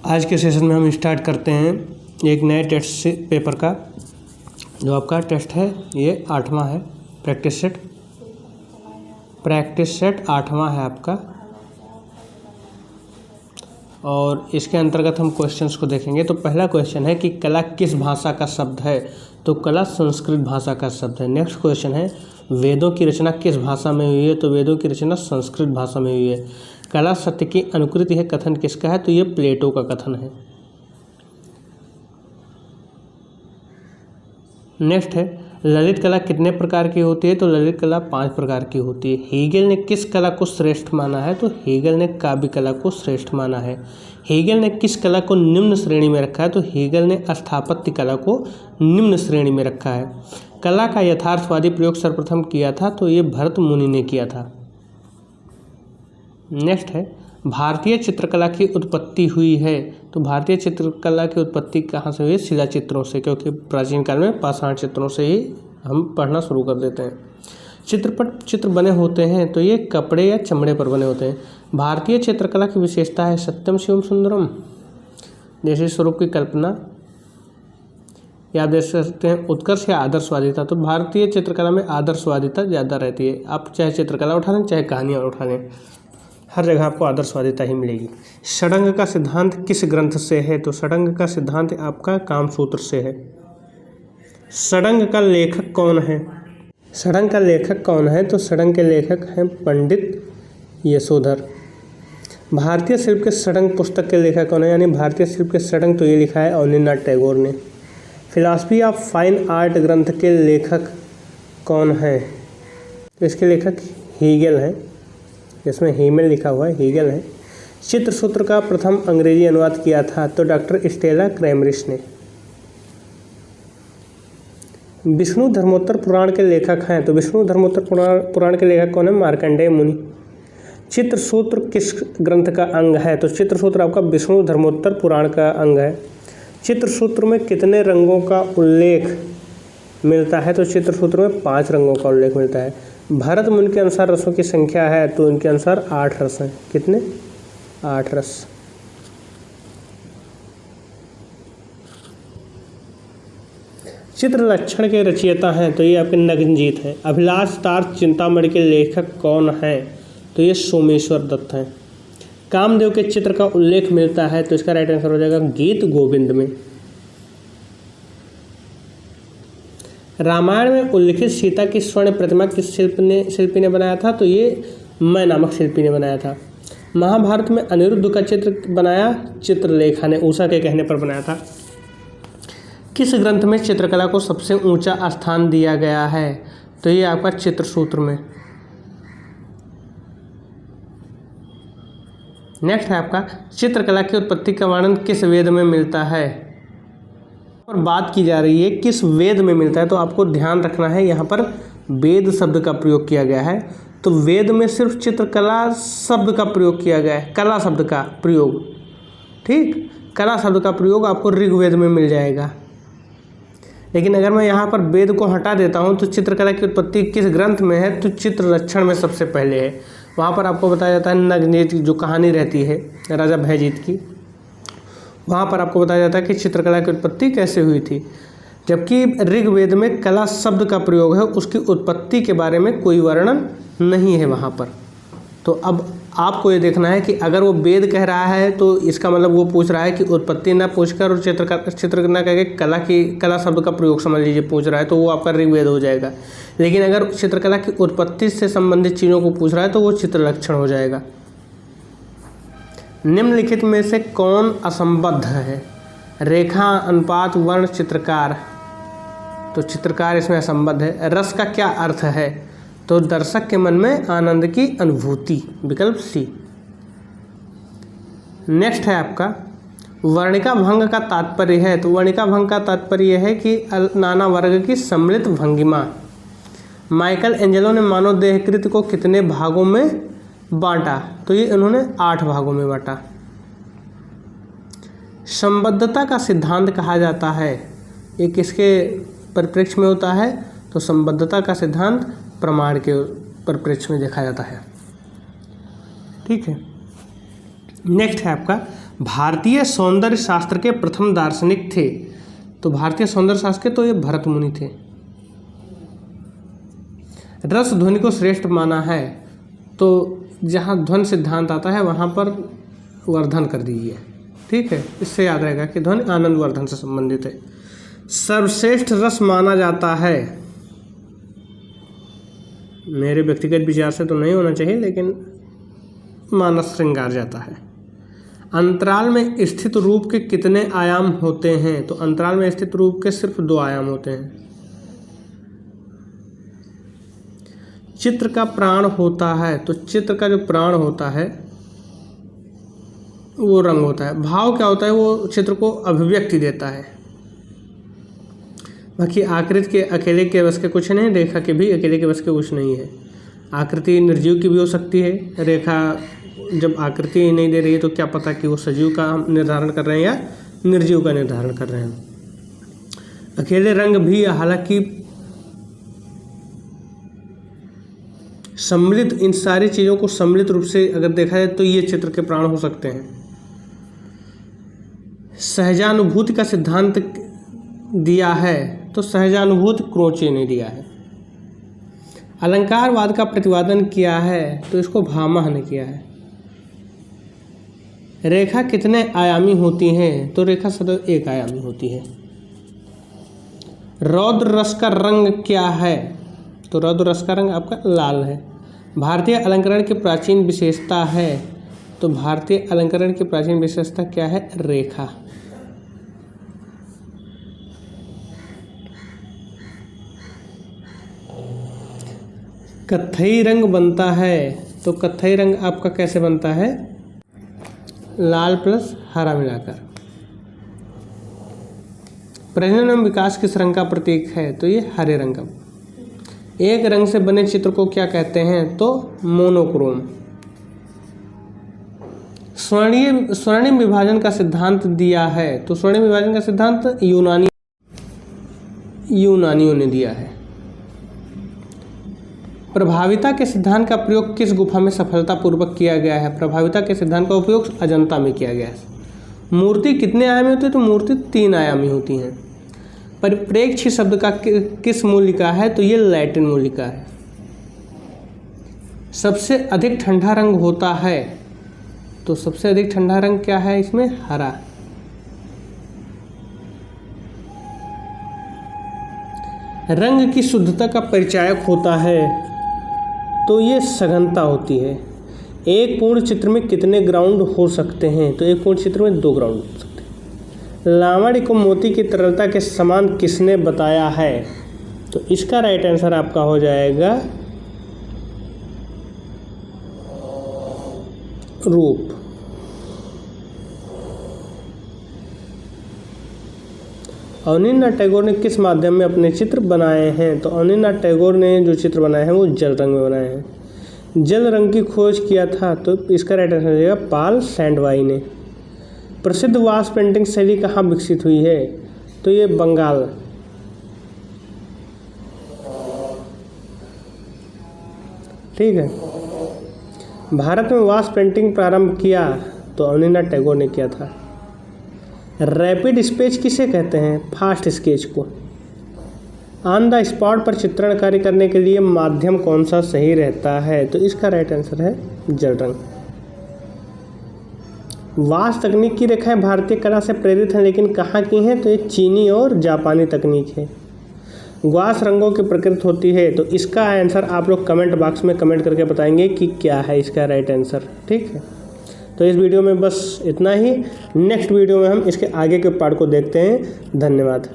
आज के सेशन में हम स्टार्ट करते हैं एक नए टेस्ट पेपर का। जो आपका टेस्ट है ये 8वां है। प्रैक्टिस सेट 8वां है आपका। और इसके अंतर्गत हम क्वेश्चंस को देखेंगे। तो पहला क्वेश्चन है कि कला किस भाषा का शब्द है। तो कला संस्कृत भाषा का शब्द है। नेक्स्ट क्वेश्चन है वेदों की रचना किस भाषा में हुई है। तो वेदों की रचना संस्कृत भाषा में हुई है। कला सत्य की अनुकृति है, कथन किसका है। तो ये प्लेटो का कथन है। नेक्स्ट है ललित कला कितने प्रकार की होती है। तो ललित कला 5 प्रकार की होती है। हेगेल ने किस कला को श्रेष्ठ माना है। तो हेगेल ने काव्य कला को श्रेष्ठ माना है। हेगेल ने किस कला को निम्न श्रेणी में रखा है। तो हेगेल ने स्थापत्य कला को निम्न श्रेणी में रखा है। कला का यथार्थवादी प्रयोग सर्वप्रथम किया था। तो ये भरत मुनि ने किया था। नेक्स्ट है भारतीय चित्रकला की उत्पत्ति हुई है। तो भारतीय चित्रकला की उत्पत्ति कहाँ से हुई है। शिला चित्रों से, क्योंकि प्राचीन काल में पाषाण चित्रों से ही हम पढ़ना शुरू कर देते हैं। चित्र बने होते हैं तो ये कपड़े या चमड़े पर बने होते हैं। भारतीय चित्रकला की विशेषता है सत्यम शिवम सुंदरम, जैसे स्वरूप की कल्पना, या देख सकते हैं उत्कर्ष या आदर्शवादिता। तो भारतीय चित्रकला में आदर्शवादिता ज़्यादा रहती है। आप चाहे चित्रकला उठा लें चाहे कहानियाँ उठा लें, हर जगह आपको आदर्शवादिता ही मिलेगी। षडंग का सिद्धांत किस ग्रंथ से है। तो षडंग का सिद्धांत आपका कामसूत्र से है। षडंग का लेखक कौन है। षडंग का लेखक कौन है। तो षडंग के लेखक हैं पंडित यशोधर। भारतीय शिल्प के षडंग पुस्तक के लेखक कौन है, यानी भारतीय शिल्प के षडंग तो ये लिखा है अवनीन्द्रनाथ टैगोर ने। फिलॉसफी ऑफ फाइन आर्ट ग्रंथ के लेखक कौन है। तो इसके लेखक हेगेल हैं, इसमें हेमेल लिखा हुआ है, हेगेल है। चित्रसूत्र का प्रथम अंग्रेजी अनुवाद किया था। तो डॉक्टर स्टेला क्रैमरिस ने। विष्णु धर्मोत्तर पुराण के लेखक हैं। तो विष्णु धर्मोत्तर पुराण के लेखक कौन है, मार्कंडेय मुनि। चित्रसूत्र किस ग्रंथ का अंग है। तो चित्रसूत्र आपका विष्णु धर्मोत्तर पुराण का अंग है। चित्रसूत्र में कितने रंगों का उल्लेख मिलता है। तो चित्रसूत्र में 5 रंगों का उल्लेख मिलता है। भरत मुनि के अनुसार रसों की संख्या है। तो इनके अनुसार 8 रस हैं। कितने, 8 रस। चित्र लक्षण के रचयिता हैं। तो ये आपके नग्नजीत हैं। अभिलाष तार चिंतामणि के लेखक कौन हैं। तो ये सोमेश्वर दत्त हैं। कामदेव के चित्र का उल्लेख मिलता है। तो इसका राइट आंसर हो जाएगा गीत गोविंद में। रामायण में उल्लिखित सीता की स्वर्ण प्रतिमा किस शिल्पी ने बनाया था। तो ये मैं नामक शिल्पी ने बनाया था। महाभारत में अनिरुद्ध का चित्र बनाया चित्रलेखा ने, उषा के कहने पर बनाया था। किस ग्रंथ में चित्रकला को सबसे ऊंचा स्थान दिया गया है। तो ये आपका चित्रसूत्र में। नेक्स्ट है आपका चित्रकला की उत्पत्ति का वर्णन किस वेद में मिलता है। और बात की जा रही है किस वेद में मिलता है। तो आपको ध्यान रखना है यहाँ पर वेद शब्द का प्रयोग किया गया है। तो वेद में सिर्फ चित्रकला शब्द का प्रयोग किया गया है, कला शब्द का प्रयोग। ठीक, कला शब्द का प्रयोग आपको ऋग्वेद में मिल जाएगा। लेकिन अगर मैं यहाँ पर वेद को हटा देता हूँ तो चित्रकला की उत्पत्ति किस ग्रंथ में है। तो चित्रलक्षण में सबसे पहले है। वहाँ पर आपको बताया जाता है नग्नजीत की जो कहानी रहती है राजा भयजीत की, वहाँ पर आपको बताया जाता है कि चित्रकला की उत्पत्ति कैसे हुई थी। जबकि ऋग्वेद में कला शब्द का प्रयोग है, उसकी उत्पत्ति के बारे में कोई वर्णन नहीं है वहाँ पर। तो अब आपको ये देखना है कि अगर वो वेद कह रहा है तो इसका मतलब वो पूछ रहा है कि उत्पत्ति ना पूछकर और चित्र ना कह के कला शब्द का प्रयोग समझ लीजिए पूछ रहा है, तो वो आपका ऋग्वेद हो जाएगा। लेकिन अगर चित्रकला की उत्पत्ति से संबंधित चीज़ों को पूछ रहा है तो वो चित्रलक्षण हो जाएगा। निम्नलिखित में से कौन असंबद्ध है। रेखा, अनुपात, वर्ण, चित्रकार। तो चित्रकार इसमें असंबद्ध है। रस का क्या अर्थ है। तो दर्शक के मन में आनंद की अनुभूति, विकल्प सी। नेक्स्ट है आपका वर्णिका भंग का तात्पर्य है। तो वर्णिका भंग का तात्पर्य है कि नाना वर्ग की सम्मिलित भंगिमा। माइकल एंजेलो ने मानव देहकृति को कितने भागों में बांटा। तो ये इन्होंने 8 भागों में बांटा। संबद्धता का सिद्धांत कहा जाता है, ये किसके परिप्रेक्ष्य में होता है। तो संबद्धता का सिद्धांत प्रमाण के परिप्रेक्ष्य में देखा जाता है। ठीक है। नेक्स्ट है आपका भारतीय सौंदर्य शास्त्र के प्रथम दार्शनिक थे। तो भारतीय सौंदर्य शास्त्र के तो ये भरत मुनि थे। रस ध्वनि को श्रेष्ठ माना है, तो जहाँ ध्वनि सिद्धांत आता है वहाँ पर वर्धन कर दीजिए, ठीक है। इससे याद रहेगा कि ध्वनि आनंद वर्धन से संबंधित है। सर्वश्रेष्ठ रस माना जाता है, मेरे व्यक्तिगत विचार से तो नहीं होना चाहिए, लेकिन मानस श्रृंगार जाता है। अंतराल में स्थित रूप के कितने आयाम होते हैं? तो अंतराल में स्थित रूप के सिर्फ 2 आयाम होते हैं। चित्र का प्राण होता है, तो चित्र का जो प्राण होता है वो रंग होता है। भाव क्या होता है? वो चित्र को अभिव्यक्ति देता है। बाकी आकृति के अकेले के बस के कुछ नहीं, रेखा के भी अकेले के बस के कुछ नहीं है। आकृति निर्जीव की भी हो सकती है, रेखा जब आकृति नहीं दे रही है तो क्या पता कि वो सजीव का हम निर्धारण कर रहे हैं या निर्जीव का निर्धारण कर रहे हैं। अकेले रंग भी हालांकि सम्मिलित, इन सारी चीज़ों को सम्मिलित रूप से अगर देखा जाए तो ये चित्र के प्राण हो सकते हैं। सहजानुभूति का सिद्धांत दिया है, तो सहजानुभूति क्रोचे ने दिया है। अलंकारवाद का प्रतिपादन किया है, तो इसको भामह ने किया है। रेखा कितने आयामी होती हैं? तो रेखा सदैव 1 आयामी होती है। रौद्र रस का रंग क्या है? तो रौद्र रस का रंग आपका लाल है। भारतीय अलंकरण की प्राचीन विशेषता है, तो भारतीय अलंकरण की प्राचीन विशेषता क्या है? रेखा। कत्थई रंग बनता है, तो कत्थई रंग आपका कैसे बनता है? लाल प्लस हरा मिलाकर। प्रजनन एवं विकास किस रंग का प्रतीक है? तो ये हरे रंग का। एक रंग से बने चित्र को क्या कहते हैं? तो मोनोक्रोम। स्वर्णिम विभाजन का सिद्धांत दिया है, तो स्वर्णिम विभाजन का सिद्धांत यूनानियों ने दिया है। प्रभाविता के सिद्धांत का प्रयोग किस गुफा में सफलतापूर्वक किया गया है? प्रभाविता के सिद्धांत का उपयोग अजंता में किया गया है। मूर्ति कितने आयामी होती है? तो मूर्ति 3 आयामी होती हैं। परिप्रेक्ष्य शब्द का किस मूल्य का है? तो ये लैटिन मूल्य का है। सबसे अधिक ठंडा रंग होता है, तो सबसे अधिक ठंडा रंग क्या है इसमें? हरा। रंग की शुद्धता का परिचायक होता है, तो ये सघनता होती है। एक पूर्ण चित्र में कितने ग्राउंड हो सकते हैं? तो एक पूर्ण चित्र में 2 ग्राउंड हो सकते हैं। लावण्य को मोती की तरलता के समान किसने बताया है? तो इसका राइट आंसर आपका हो जाएगा रूप। अवनींद्रनाथ टैगोर ने किस माध्यम में अपने चित्र बनाए हैं? तो अवनींद्रनाथ टैगोर ने जो चित्र बनाए हैं वो जल रंग में बनाए हैं। जल रंग की खोज किया था, तो इसका राइट आंसर हो जाएगा पॉल सैंडवाई ने। प्रसिद्ध वाश पेंटिंग शैली कहाँ विकसित हुई है? तो ये बंगाल। ठीक है। भारत में वाश पेंटिंग प्रारंभ किया, तो अवनींद्रनाथ टैगोर ने किया था। रैपिड स्केच किसे कहते हैं? फास्ट स्केच को। ऑन द स्पॉट पर चित्रण कार्य करने के लिए माध्यम कौन सा सही रहता है? तो इसका राइट आंसर है जल रंग। वाश तकनीक की रेखाएं भारतीय कला से प्रेरित हैं, लेकिन कहाँ की हैं? तो ये चीनी और जापानी तकनीक है। ग्वास रंगों की प्रकृति होती है, तो इसका आंसर आप लोग कमेंट बॉक्स में कमेंट करके बताएंगे कि क्या है इसका राइट आंसर। ठीक है, तो इस वीडियो में बस इतना ही। नेक्स्ट वीडियो में हम इसके आगे के पार्ट को देखते हैं। धन्यवाद।